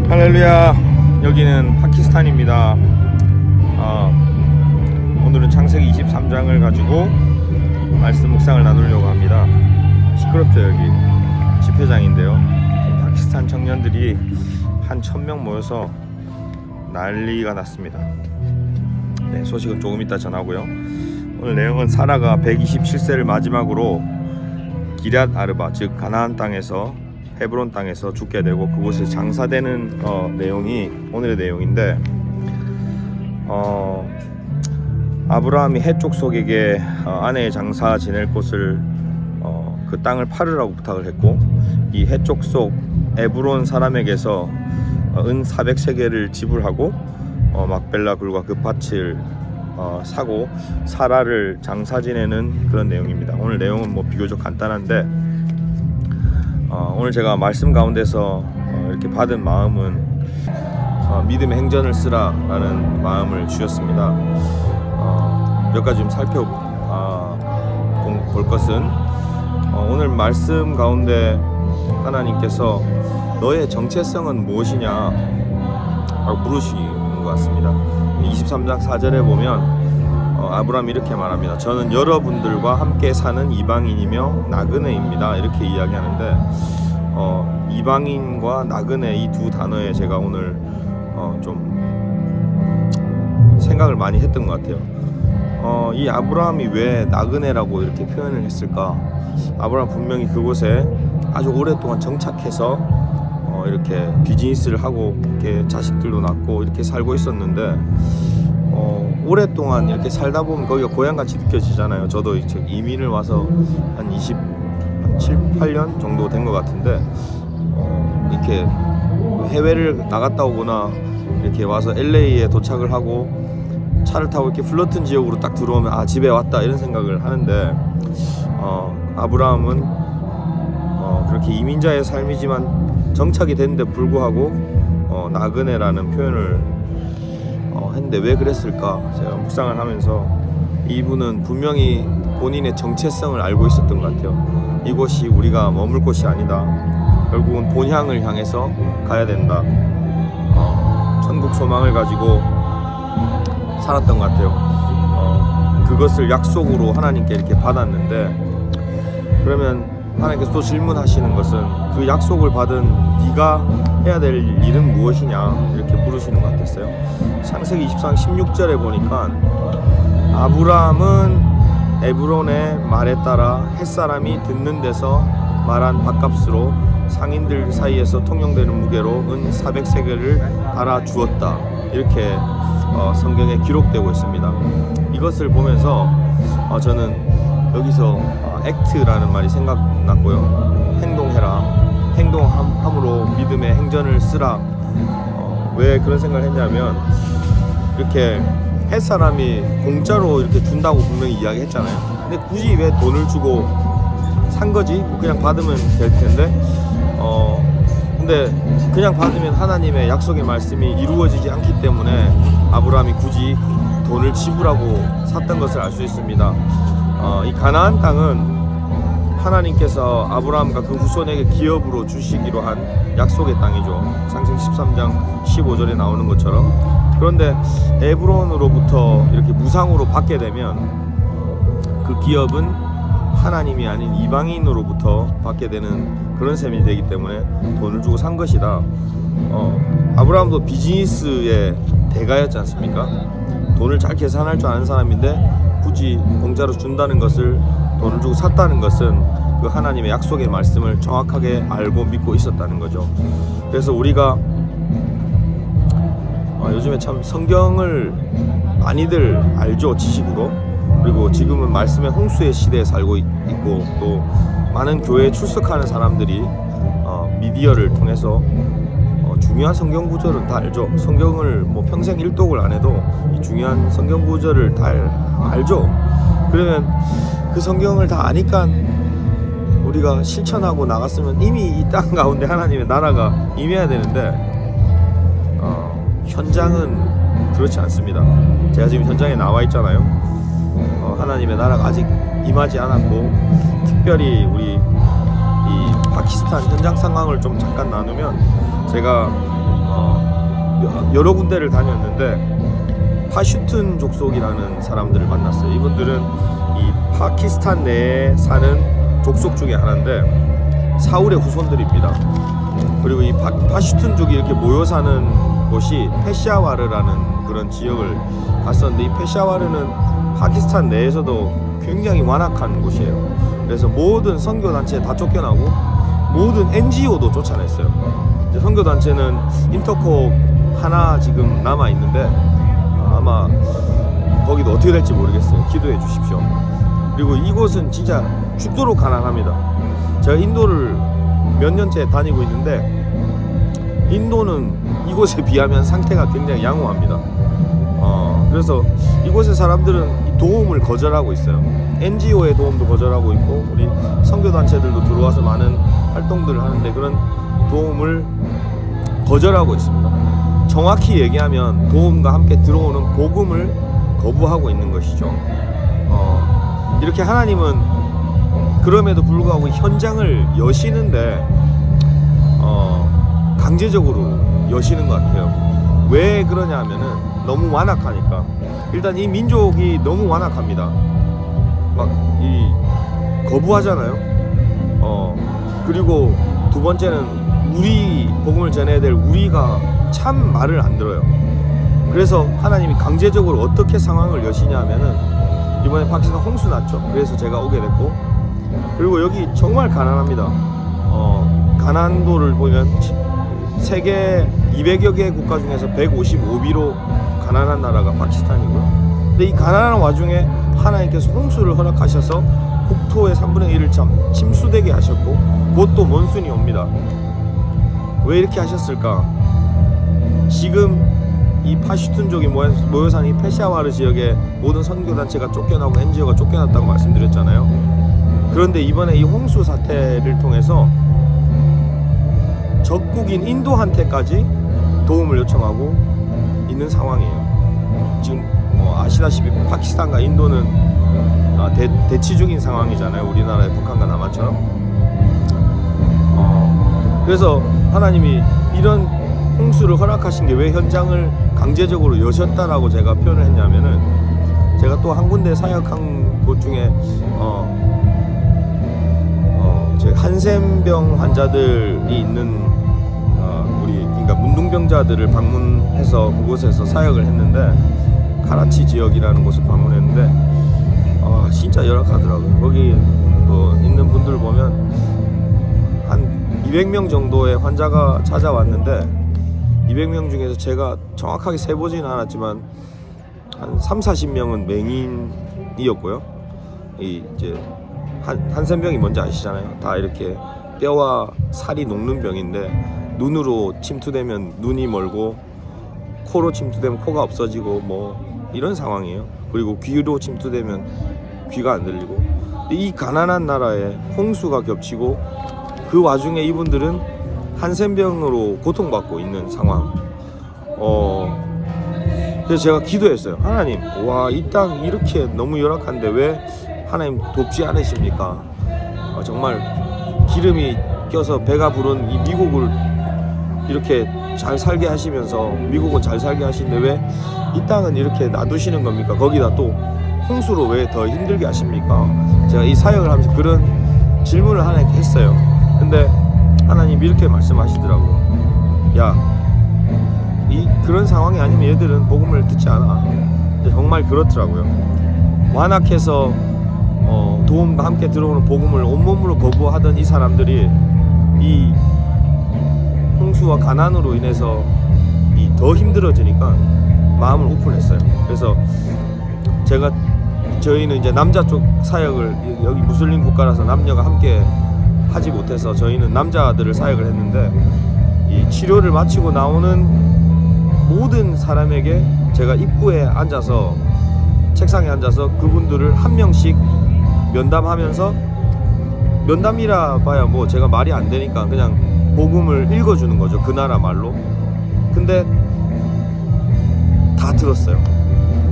할렐루야. 여기는 파키스탄입니다. 오늘은 창세기 23장을 가지고 말씀 묵상을 나누려고 합니다. 시끄럽죠. 여기 집회장인데요, 파키스탄 청년들이 한 1000명 모여서 난리가 났습니다. 네, 소식은 조금 이따 전하고요. 오늘 내용은 사라가 127세를 마지막으로 기럇 아르바, 즉 가나안 땅에서, 헤브론 땅에서 죽게 되고 그곳에 장사되는 내용이 오늘의 내용인데, 아브라함이 헷 족속에게 아내의 장사 지낼 곳을 그 땅을 팔으라고 부탁을 했고, 이 헷 족속 에브론 사람에게서 은 400세겔을 지불하고 막벨라 굴과 그 밭을 사고 사라를 장사 지내는 그런 내용입니다. 오늘 내용은 비교적 간단한데, 오늘 제가 말씀 가운데서 이렇게 받은 마음은 믿음의 행전을 쓰라 라는 마음을 주셨습니다. 몇 가지 좀 살펴볼 것은, 오늘 말씀 가운데 하나님께서 너의 정체성은 무엇이냐 라고 물으시는 것 같습니다. 23장 4절에 보면 아브라함이 이렇게 말합니다. 저는 여러분들과 함께 사는 이방인이며 나그네입니다. 이렇게 이야기하는데, 이방인과 나그네 이 두 단어에 제가 오늘 좀 생각을 많이 했던 것 같아요. 이 아브라함이 왜 나그네라고 이렇게 표현을 했을까? 아브라함 분명히 그곳에 아주 오랫동안 정착해서 이렇게 비즈니스를 하고 이렇게 자식들도 낳고 이렇게 살고 있었는데, 오랫동안 이렇게 살다 보면 거기가 고향같이 느껴지잖아요. 저도 이민을 와서 한 7, 8년 정도 된 것 같은데, 이렇게 해외를 나갔다 오거나 이렇게 와서 LA에 도착을 하고 차를 타고 이렇게 플러튼 지역으로 딱 들어오면 아, 집에 왔다 이런 생각을 하는데, 아브라함은 그렇게 이민자의 삶이지만 정착이 됐는데 불구하고 나그네라는 표현을 했는데, 왜 그랬을까? 제가 묵상을 하면서 이분은 분명히 본인의 정체성을 알고 있었던 것 같아요. 이곳이 우리가 머물 곳이 아니다. 결국은 본향을 향해서 가야 된다. 천국 소망을 가지고 살았던 것 같아요. 그것을 약속으로 하나님께 이렇게 받았는데, 그러면 하나님께서 또 질문하시는 것은 그 약속을 받은 네가 해야 될 일은 무엇이냐 이렇게 물으시는 것 같았어요. 창세기 24장 16절에 보니까 아브라함은 에브론의 말에 따라 햇사람이 듣는 데서 말한 밭값으로 상인들 사이에서 통용되는 무게로 은 400세겔을 달아 주었다. 이렇게 성경에 기록되고 있습니다. 이것을 보면서 저는 여기서 액트라는 말이 생각났고요. 행동해라. 행동함으로 믿음의 행전을 쓰라. 왜 그런 생각을 했냐면, 이렇게 햇사람이 공짜로 이렇게 준다고 분명히 이야기했잖아요. 근데 굳이 왜 돈을 주고 산 거지? 그냥 받으면 될 텐데, 근데 그냥 받으면 하나님의 약속의 말씀이 이루어지지 않기 때문에 아브라함이 굳이 돈을 지불하고 샀던 것을 알 수 있습니다. 이 가나안 땅은 하나님께서 아브라함과 그 후손에게 기업으로 주시기로 한 약속의 땅이죠. 창세기 13장 15절에 나오는 것처럼. 그런데 에브론으로부터 이렇게 무상으로 받게 되면 그 기업은 하나님이 아닌 이방인으로부터 받게 되는 그런 셈이 되기 때문에 돈을 주고 산 것이다. 아브라함도 비즈니스의 대가였지 않습니까? 돈을 잘 계산할 줄 아는 사람인데 굳이 공짜로 준다는 것을, 돈을 주고 샀다는 것은 그 하나님의 약속의 말씀을 정확하게 알고 믿고 있었다는 거죠. 그래서 우리가 요즘에 참 성경을 많이들 알죠, 지식으로. 그리고 지금은 말씀의 홍수의 시대에 살고 있고, 또 많은 교회에 출석하는 사람들이 미디어를 통해서 중요한 성경 구절은 다 알죠. 성경을 평생 일독을 안 해도 이 중요한 성경 구절을 다 알죠. 그러면 그 성경을 다 아니까 우리가 실천하고 나갔으면 이미 이 땅 가운데 하나님의 나라가 임해야 되는데, 현장은 그렇지 않습니다. 제가 지금 현장에 나와 있잖아요. 하나님의 나라가 아직 임하지 않았고, 특별히 우리 이 파키스탄 현장 상황을 좀 잠깐 나누면, 제가 여러 군데를 다녔는데 파슈툰 족속이라는 사람들을 만났어요. 이분들은 이 파키스탄 내에 사는 족속 중에 하나인데 사울의 후손들입니다. 그리고 이 파슈툰족이 이렇게 모여 사는 곳이 페샤와르라는 그런 지역을 갔었는데, 이 페샤와르는 파키스탄 내에서도 굉장히 완악한 곳이에요. 그래서 모든 선교단체 다 쫓겨나고 모든 NGO도 쫓아냈어요. 이제 선교단체는 인터콥 하나 지금 남아있는데 아마 거기도 어떻게 될지 모르겠어요. 기도해 주십시오. 그리고 이곳은 진짜 죽도록 가난합니다. 제가 인도를 몇 년째 다니고 있는데 인도는 이곳에 비하면 상태가 굉장히 양호합니다. 그래서 이곳의 사람들은 도움을 거절하고 있어요. NGO의 도움도 거절하고 있고, 우리 선교단체들도 들어와서 많은 활동들을 하는데 그런 도움을 거절하고 있습니다. 정확히 얘기하면 도움과 함께 들어오는 복음을 거부하고 있는 것이죠. 이렇게 하나님은 그럼에도 불구하고 현장을 여시는데 강제적으로 여시는 것 같아요. 왜 그러냐 하면은 너무 완악하니까. 일단 이 민족이 너무 완악합니다. 막 이 거부하잖아요. 그리고 두 번째는 우리 복음을 전해야 될 우리가 참 말을 안 들어요. 그래서 하나님이 강제적으로 어떻게 상황을 여시냐 하면은 이번에 파키스탄 홍수 났죠. 그래서 제가 오게 됐고, 그리고 여기 정말 가난합니다. 가난도를 보면 세계 200여 개 국가 중에서 155위로 가난한 나라가 파키스탄이고요. 근데 이 가난한 와중에 하나님께서 홍수를 허락하셔서 국토의 3분의 1을 침수되게 하셨고, 곧 또 몬순이 옵니다. 왜 이렇게 하셨을까? 지금 이 파슈툰족이 모여 사는 이 페샤와르 지역에 모든 선교단체가 쫓겨나고 NGO가 쫓겨났다고 말씀드렸잖아요. 그런데 이번에 이 홍수 사태를 통해서 적국인 인도한테까지 도움을 요청하고 있는 상황이에요. 지금 아시다시피 파키스탄과 인도는 대치 중인 상황이잖아요. 우리나라의 북한과 남한처럼. 그래서 하나님이 이런 홍수를 허락하신 게 왜 현장을 강제적으로 여셨다라고 제가 표현을 했냐면은, 제가 또 한 군데 사역한 곳 중에 한센병 환자들이 있는 그러니까 문둥병자들을 방문해서 그곳에서 사역을 했는데, 카라치 지역이라는 곳을 방문했는데 진짜 열악하더라고요. 거기 있는 분들 보면 한 200명 정도의 환자가 찾아왔는데, 200명 중에서 제가 정확하게 세보지는 않았지만 한 30-40명은 맹인이었고요. 이제 한센병이 뭔지 아시잖아요. 다 이렇게 뼈와 살이 녹는 병인데, 눈으로 침투되면 눈이 멀고, 코로 침투되면 코가 없어지고 뭐 이런 상황이에요. 그리고 귀로 침투되면 귀가 안 들리고. 이 가난한 나라에 홍수가 겹치고 그 와중에 이분들은 한센병으로 고통받고 있는 상황. 그래서 제가 기도했어요. 하나님, 와, 이 땅 이렇게 너무 열악한데 왜 하나님 돕지 않으십니까? 정말 기름이 껴서 배가 부른 이 미국을 이렇게 잘 살게 하시면서, 미국은 잘 살게 하시는데 왜 이 땅은 이렇게 놔두시는 겁니까? 거기다 또 홍수로 왜 더 힘들게 하십니까? 제가 이 사역을 하면서 그런 질문을 하나님께 했어요. 근데 하나님 이렇게 말씀하시더라고요. 야, 그런 상황이 아니면 얘들은 복음을 듣지 않아. 정말 그렇더라고요. 완악해서 도움과 함께 들어오는 복음을 온몸으로 거부하던 이 사람들이 이 홍수와 가난으로 인해서 더 힘들어지니까 마음을 오픈했어요. 그래서 저희는 이제 남자 쪽 사역을, 여기 무슬림 국가라서 남녀가 함께 하지 못해서 저희는 남자들을 사역을 했는데, 이 치료를 마치고 나오는 모든 사람에게 제가 입구에 앉아서, 책상에 앉아서 그분들을 한 명씩 면담하면서, 면담이라 봐야 뭐 제가 말이 안 되니까 그냥 복음을 읽어주는 거죠. 그 나라 말로. 근데 다 들었어요.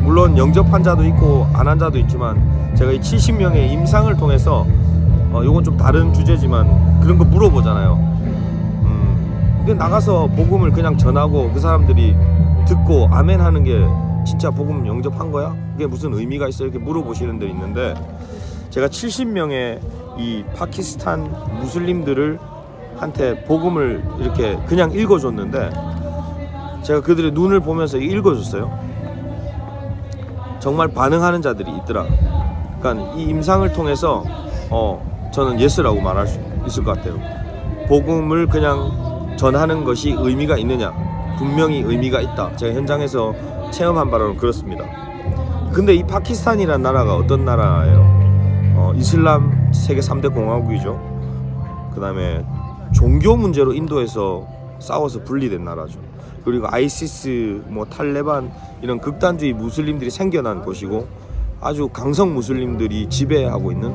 물론 영접 환자도 있고 안 환자도 있지만, 제가 이 70명의 임상을 통해서 요건 좀 다른 주제지만 그런 거 물어보잖아요. 나가서 복음을 그냥 전하고 그 사람들이 듣고 아멘 하는 게 진짜 복음 영접한 거야? 그게 무슨 의미가 있어? 이렇게 물어보시는 데 있는데, 제가 70명의 이 파키스탄 무슬림들을 한테 복음을 이렇게 그냥 읽어줬는데, 제가 그들의 눈을 보면서 읽어줬어요. 정말 반응하는 자들이 있더라. 그러니까 이 임상을 통해서 저는 예스라고 말할 수 있을 것 같아요. 복음을 그냥 전하는 것이 의미가 있느냐? 분명히 의미가 있다. 제가 현장에서 체험한 바로는 그렇습니다. 근데 이 파키스탄이라는 나라가 어떤 나라예요? 이슬람 세계 3대 공화국이죠. 그 다음에 종교 문제로 인도에서 싸워서 분리된 나라죠. 그리고 아이시스, 탈레반 이런 극단주의 무슬림들이 생겨난 곳이고, 아주 강성 무슬림들이 지배하고 있는,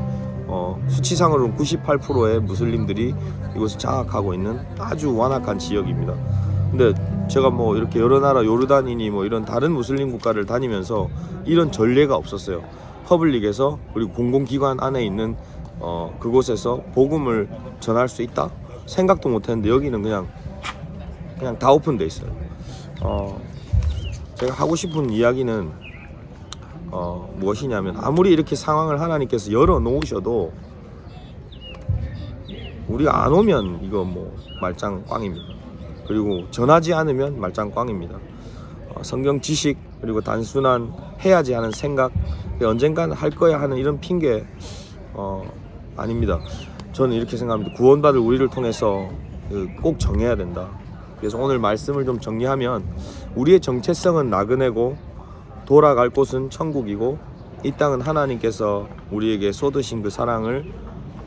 수치상으로는 98%의 무슬림들이 이곳을 장악하고 있는 아주 완악한 지역입니다. 근데 제가 이렇게 여러 나라, 요르단이니 이런 다른 무슬림 국가를 다니면서 이런 전례가 없었어요. 퍼블릭에서, 그리고 공공기관 안에 있는 그곳에서 복음을 전할 수 있다? 생각도 못했는데 여기는 그냥 다 오픈돼 있어요. 제가 하고 싶은 이야기는 무엇이냐면, 아무리 이렇게 상황을 하나님께서 열어 놓으셔도 우리가 안 오면 이거 말짱 꽝입니다. 그리고 전하지 않으면 말짱 꽝입니다. 성경 지식, 그리고 단순한 해야지 하는 생각, 언젠가는 할 거야 하는 이런 핑계 아닙니다. 저는 이렇게 생각합니다. 구원받을 우리를 통해서 꼭 정해야 된다. 그래서 오늘 말씀을 좀 정리하면, 우리의 정체성은 나그네고 돌아갈 곳은 천국이고, 이 땅은 하나님께서 우리에게 쏟으신 그 사랑을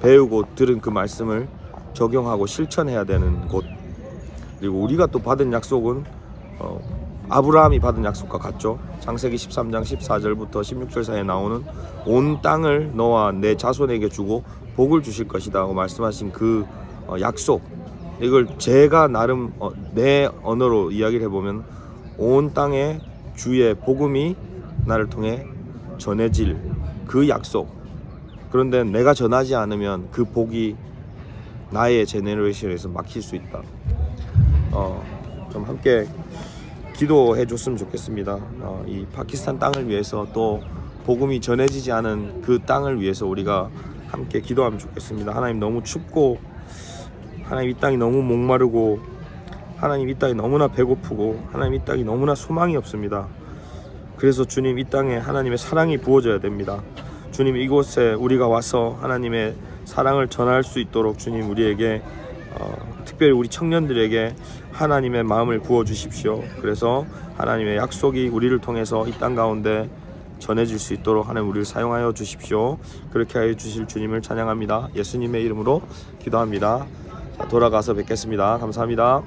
배우고 들은 그 말씀을 적용하고 실천해야 되는 곳, 그리고 우리가 또 받은 약속은 아브라함이 받은 약속과 같죠. 창세기 13장 14절부터 16절 사이에 나오는 온 땅을 너와 내 자손에게 주고 복을 주실 것이다 하고 말씀하신 그 약속, 이걸 제가 나름 내 언어로 이야기를 해보면, 온 땅에 주의 복음이 나를 통해 전해질 그 약속. 그런데 내가 전하지 않으면 그 복이 나의 제네레이션에서 막힐 수 있다. 좀 함께 기도해 줬으면 좋겠습니다. 이 파키스탄 땅을 위해서, 또 복음이 전해지지 않은 그 땅을 위해서 우리가 함께 기도하면 좋겠습니다. 하나님, 너무 춥고, 하나님 이 땅이 너무 목마르고, 하나님 이 땅이 너무나 배고프고, 하나님 이 땅이 너무나 소망이 없습니다. 그래서 주님, 이 땅에 하나님의 사랑이 부어져야 됩니다. 주님, 이곳에 우리가 와서 하나님의 사랑을 전할 수 있도록 주님, 우리에게 특별히 우리 청년들에게 하나님의 마음을 부어주십시오. 그래서 하나님의 약속이 우리를 통해서 이 땅 가운데 전해질 수 있도록 하나님 우리를 사용하여 주십시오. 그렇게 하여 주실 주님을 찬양합니다. 예수님의 이름으로 기도합니다. 자, 돌아가서 뵙겠습니다. 감사합니다.